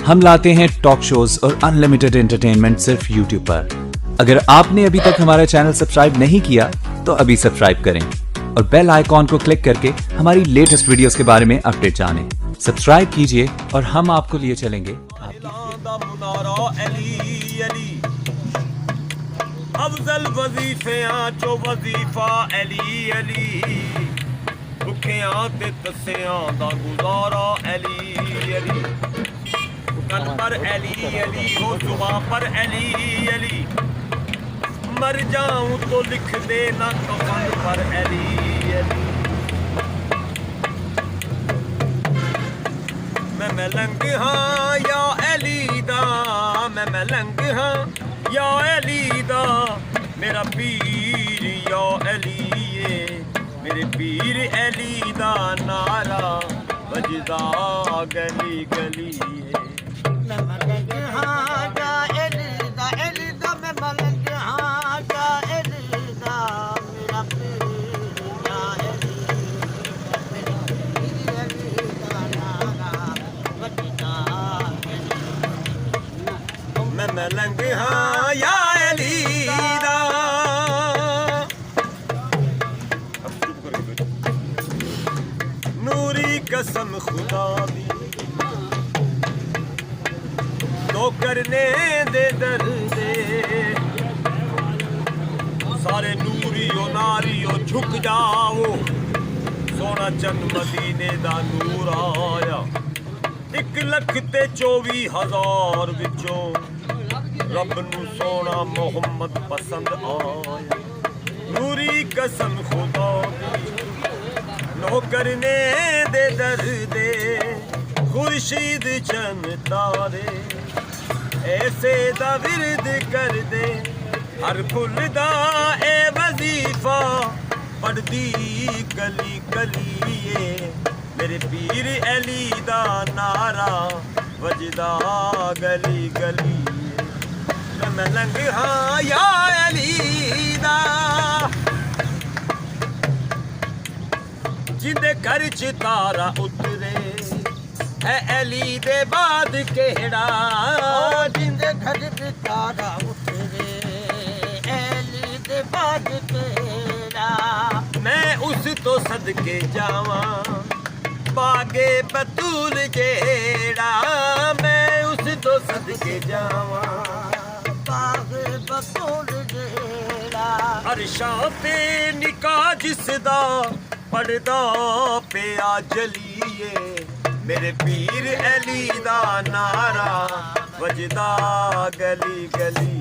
हम लाते हैं talk shows और अनलिमिटेड एंटरटेनमेंट सिर्फ यूट्यूब पर। अगर आपने अभी तक हमारा चैनल सब्सक्राइब नहीं किया तो अभी सब्सक्राइब करें और बेल आइकॉन को क्लिक करके हमारी लेटेस्ट वीडियोस के बारे में अपडेट जानें। सब्सक्राइब कीजिए और हम आपको लिए चलेंगे अफजल वजीफियां चो वजीफा अली अली भुखियां ते तस्सियां दा गुजारा अली अली कन पर अली अली हो जुबां पर अली अली मर जाऊं तो लिख देना कफन पर अली अली मैं मलंग हाँ या अली दा मैं मलंग हाँ या अली दा मेरा पीर या अली ये मेरे पीर अली दा नारा बजदा गली गली मैं मलंग हाँ या अली दा मैं मलंग हाँ या अली दा मेरा पीर या अली मेरे पीर अली दा नारा बजदा मैं मलंग हाँ या अली दा नूरी कसम खुदा दी तो करने दे दर्दे सारे नूरियो नारियो झुक जाओ सोना चंद मदीने दा नूर आया 1,24,000 विचों रब नू सोना मोहम्मद पसंद आया नूरी कसम खुदा नो करने दे दर्दे खुर्शीद चंद तारे ऐसे दा विरद कर दे हर फुल दा ए वजीफा पढ़दी गली गली ये मेरे पीर अली दा नारा वजदा गली गली मैं मलंग हाँ या अली दा जिंदे घर च तारा उतरे है अली दे बाद केड़ा जिंदे घर च तारा उतरे अली दे बाद केड़ा मैं उस तो सदके जावां बागे बतूल जेड़ा मैं उस तो सदके जावां बागे बतूल जेड़ा अरशां पे निकाह जिसदा पड़दा पे आ जलिए मेरे पीर अली दा नारा वजदा गली गली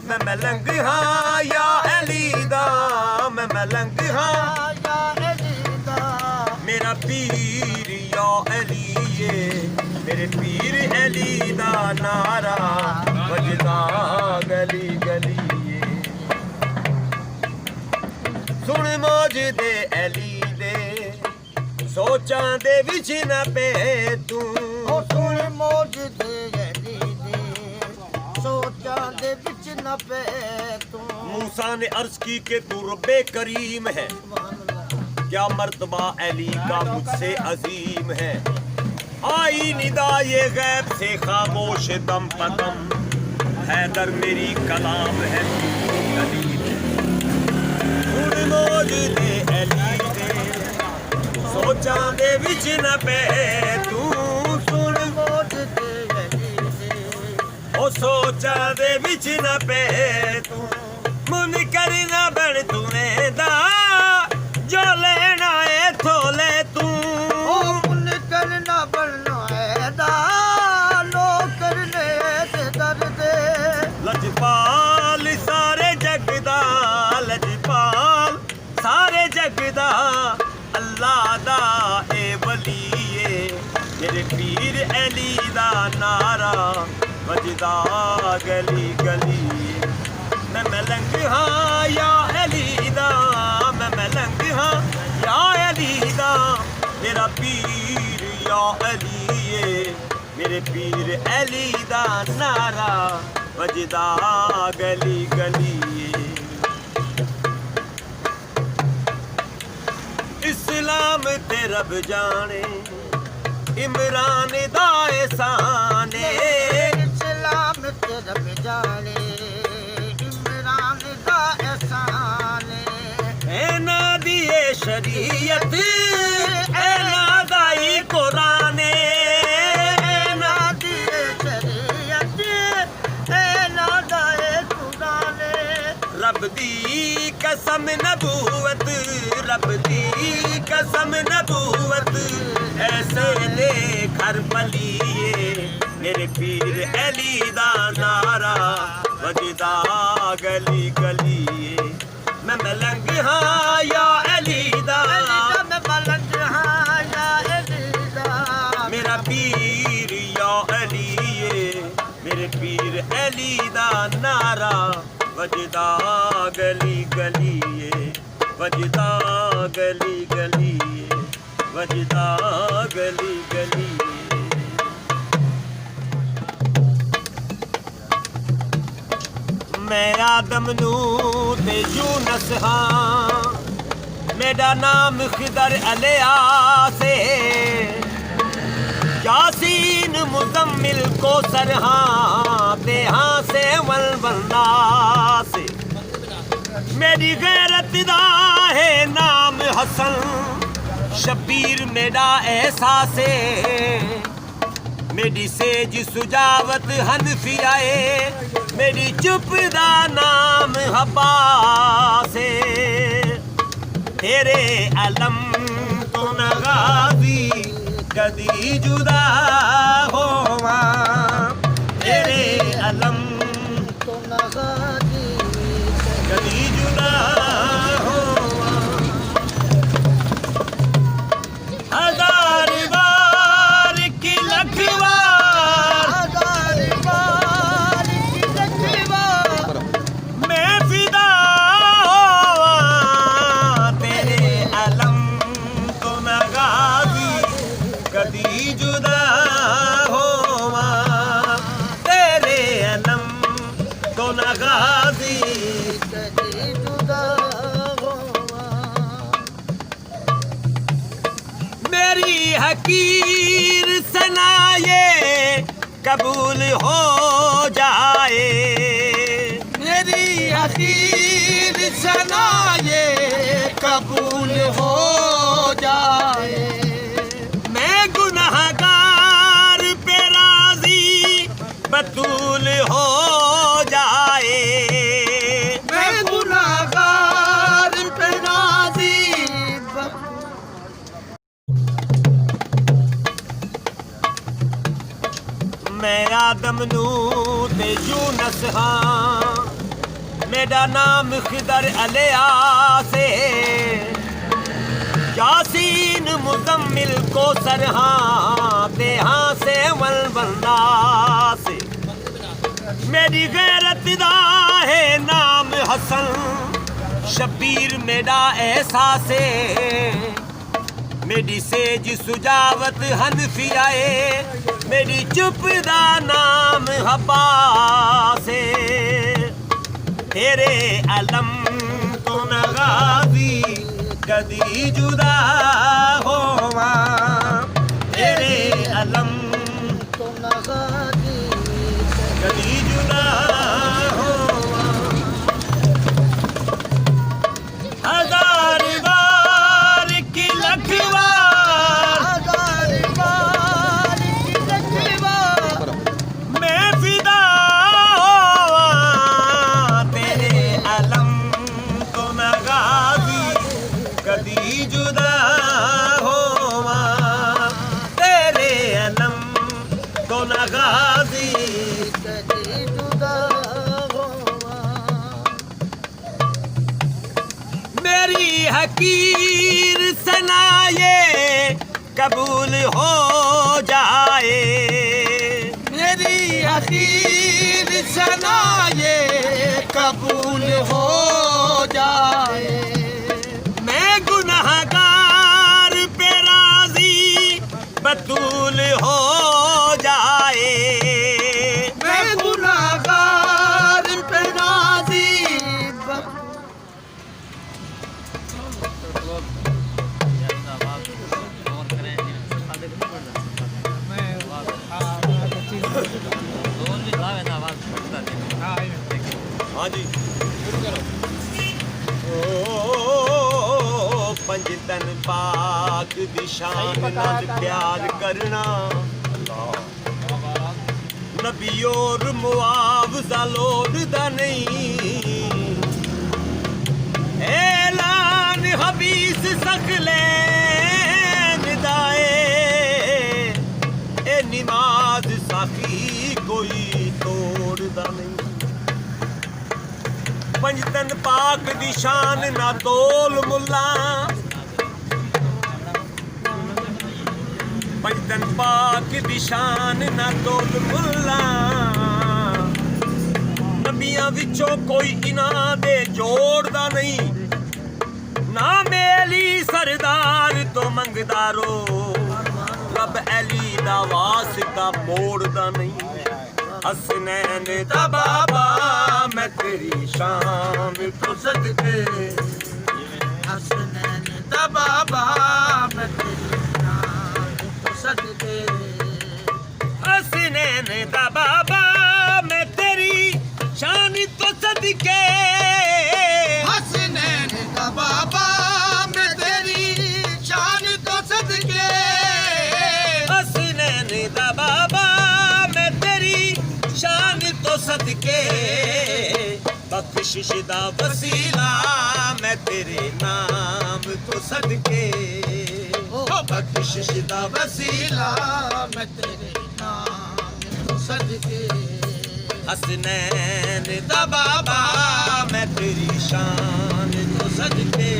मैं मलंग हाँ या अली दा मैं मलंग हाँ या अली दा मेरा पीर या अली ये मेरे पीर अली दा नारा वजदा गली गली सुन मौज दे अली दे सोचां दे विच न पे तू ओ सुन मौज दे अली दे सोचां दे विच न पे तू मूसा ने अर्ज की कि तू रब्बे करीम है क्या मर्तबा अली का मुझसे अजीम है आई निदा ये गैब से खामोश दम पदम हैदर मेरी कलाम है अली सुन मौज दे अली दे सोचां दे विच न पे तू सुन मौज दे अली दे ओ सोचां दे विच न पे तू मुन करना बन तूने दा जो लेना है थोले तू ओ मुन करना बनना है दा लो करने ते दर्द लजपाल सारे जगदा लजपाल सारे जगदा अल्लाह दा ए वलीए मेरे पीर अली दा नारा वजदा गली गली मैं मलंग हाँ या अली दा मैं मलंग हाँ या अली दा मेरा पीर या अली ये मेरे पीर अली दा नारा वजदा गली गली इस्लाम ते रब जाने इमरान दा एहसान कसम नबूवत रब दी कसम नबूवत ऐसे ले घर पलिए मेरे पीर अली दा नारा वजदा गली गलिए मैं मलंग हाँ या अली दा मैं मलंग हाँ या अली दा मेरा पीर या अली मेरे पीर अली दा नारा वजदा गली गलिए वजदा गली गलिए वजदा गली गलिए मैं आदम नू ते यूनस हाँ मेरा नाम खिदर अलैया से यासीन मुजम्मिल को सरहाँ ते हाँ से वलवलना से मेरी गैरत दा है नाम हसन शबीर मेरा एहसास मेरी सेज सुजावत हनफियाए मेरी चुप दा नाम हब्बा से तेरे अलम तो न गाजी कदी जुदा होवा तेरे अलम तो नगाजी कदी जुदा होवा हजार बार की लख बार हजार बार की लखवार मैं फिदा होवा तेरे अलम तो न गाजी कदी जुदा होवा तेरे अलम तो न गाजी कदी जुदा होवा मेरी हकीर सनाए कबूल हो जाए मेरी अखीर सनाए कबूल हो जाए मैं गुनहगार पे राजी बतूल हो जाए मैं गुनाहगार पे राजी मैं आदम नू ते यूनस हाँ मेरा नाम खिदर अलैया से यासीन मुजम्मिल को सरहाँ ते हाँ से वलवलना से मेरी गैरत दा है नाम हसन शबीर मेरा एहसास मेरी सेज सुजावत हनफियाए मेरी चुप दा नाम हब्बा से तेरे अलम तो न गाजी कदी जुदा होवा तेरे अलम तो नगाजी कदी जुदा होवा हजार बार की लख बार हजार बार की लखवार मैं फिदा होवा तेरे अलम तो न गाजी कदी जुदा होवा तेरे अलम तो न गाजी कदी जुदा होवा मेरी हकीर सनाए कबूल हो जाए मेरी अखीर सनाए कबूल हो जाए मैं गुनहगार पे राजी बतूल हो जाए मैं गुनाहगार पे राजी हाँ जी पंजतन पाक दी शान नाल प्यार करना नबी और मुआवजा लोड़दा नहीं ऐलान हबीस सकलैन दाए ए नमाज साखी कोई तोड़दा नहीं पंजतन पाक दी शान ना तोल मुल्ला पंजतन पाक दी शान ना तोल मुल्ला नबियां विचों कोई इना दे जोड़दा नहीं ना मेली सरदार तो मंगदारो रब अली दा वास्ता मोड़दा नहीं हसनैन दा बाबा मैं तेरी शान तो सदके हसनैन दा बाबा मैं तेरी शान तो सदके हसनैन दा बाबा मैं तेरी शान तो सदके हसनैन दा बाबा मैं तेरी शान तो सदके हसनैन दा बाबा मैं तेरी शान तो सदके बख्शिश दा वसीला मैं तेरे नाम तो सदके बख्शिश दा वसीला मैं तेरे नाम तो सदके हसनैन दा बाबा मैं तेरी शान तो सदके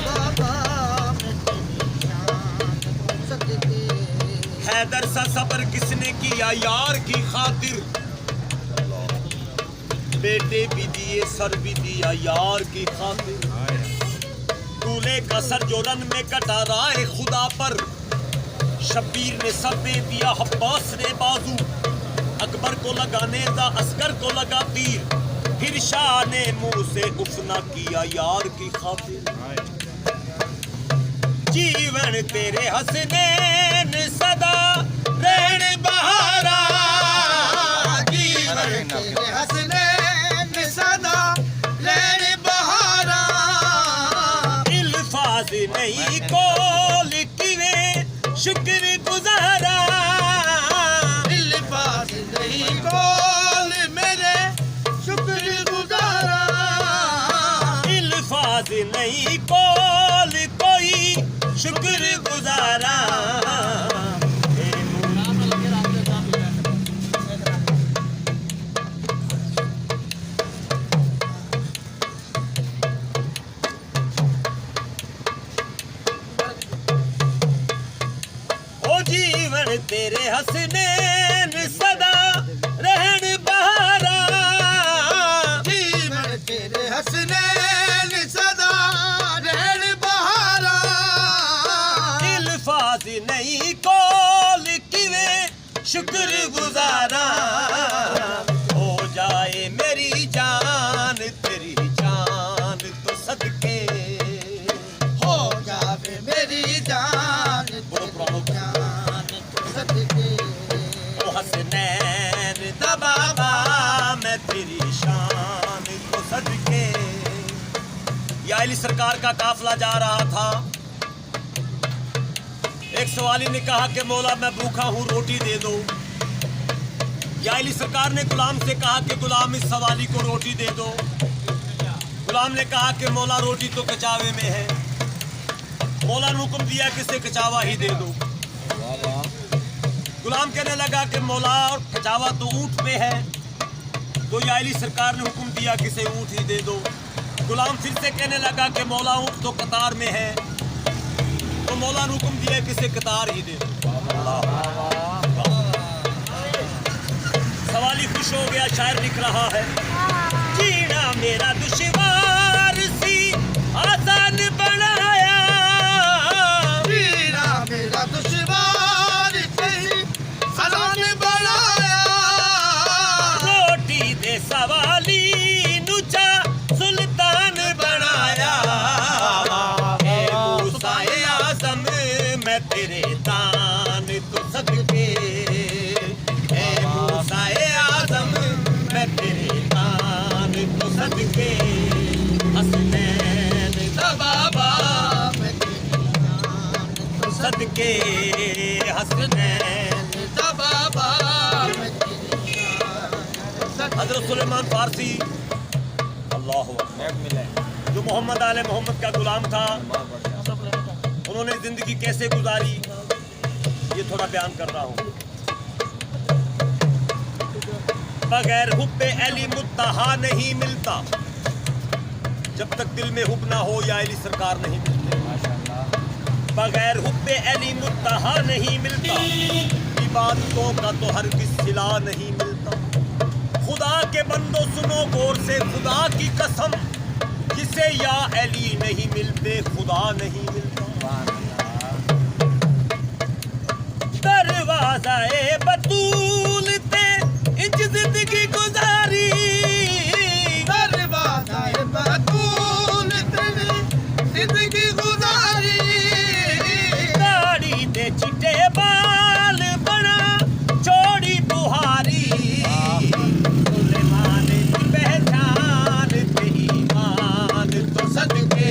बाबा मैं तेरी शान तो सदके हैदर सा सबर किसने किया यार की खातिर बेटे भी दिए सर भी दिया यार की खातिर दूल्हे का सर जो रन में कटा राह खुदा पर शब्बीर ने सर दे दिया अब्बास ने बाजू अकबर को लगाने दा अस्कर को लगा तीर फिर शाह ने मुंह से उफना किया यार की खातिर जीवन तेरे हसनैन सदा रहन बहारा जीवन तेरे हसनैन सदा रहन बहारा इल्फाज नहीं कोल किवे शुक्र गुजारा इल्फाज नहीं कोल मेरे शुक्र गुजारा इल्फाज नहीं कोल कोई शुक्र गुजारा ओ जीवन तेरे हसनैन सदा रहन बहारा जीवन तेरे हसनैन सदा रहन बहारा इल्फाज नहीं कोल किवे शुक्र गुजारा हो जाए मेरी जान तेरी जान तो सदके हो जावे मेरी जान तेरी जान तो सदके ओ हसनैन दा बाबा मैं तेरी शान तो सदके या अली सरकार का काफिला जा रहा था एक सवाली ने कहा कि मौला मैं भूखा हूँ रोटी दे दो या अली सरकार ने गुलाम से कहा कि गुलाम इस सवाली को रोटी दे दो गुलाम ने कहा कि मौला रोटी तो कचावे में है मौला ने हुक्म दिया कि इसे कचावा ही दे दो गुलाम कहने लगा कि मौला कचावा तो ऊंट पे है तो या अली सरकार ने हुक्म दिया कि इसे ऊंट ही दे दो गुलाम फिर से कहने लगा कि मौला ऊंट तो कतार में है तो मौला ने हुक्म दिया कि इसे कतार ही दे दो सवाली खुश हो गया शायर लिख रहा है जीना मेरा दुश्वार सी आसान बनाया जीना मेरा दुश्वार कहीं आसान बनाया रोटी दे सवाली नुचा सुल्तान बनाया ए मूसा ए आज़म मैं तेरे दान तो सदके ए मूसा ए आज़म मैं तेरे दान तो सदके हसनैन दा बाबा मैं तेरी जान तो सदके हसनैन दा बाबा मैं तेरी जान तो सदके हजरत सुलेमान फारसी अल्लाह अल्लाहु अकबर। जो मोहम्मद आले मोहम्मद का गुलाम था, उन्होंने जिंदगी कैसे गुजारी, ये थोड़ा बयान कर रहा हूँ। बगैर हुब्बे अली मुत्तहा नहीं मिलता, जब तक दिल में हुब ना हो या अली सरकार नहीं मिलते। बगैर हुब्बे अली मुत्तहा नहीं मिलता, इबादतों का तो हर किस सिला नहीं मिलता। खुदा के बंदो सुनो गौर से, खुदा की कसम, जिसे या अली नहीं मिलते खुदा नहीं मिलता। दरवाज़ा-ए बतूल ते इंच जिंदगी गुजारी, दरवाज़ा-ए बतूल ते जिंदगी गुजारी। दाढ़ी दे चिट्टे बाल बना चौड़ी बुहारी, सुलेमान की पहचान ते ईमान तो सदके,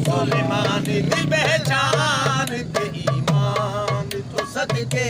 सुलेमान की पहचान ते ईमान तो सदके।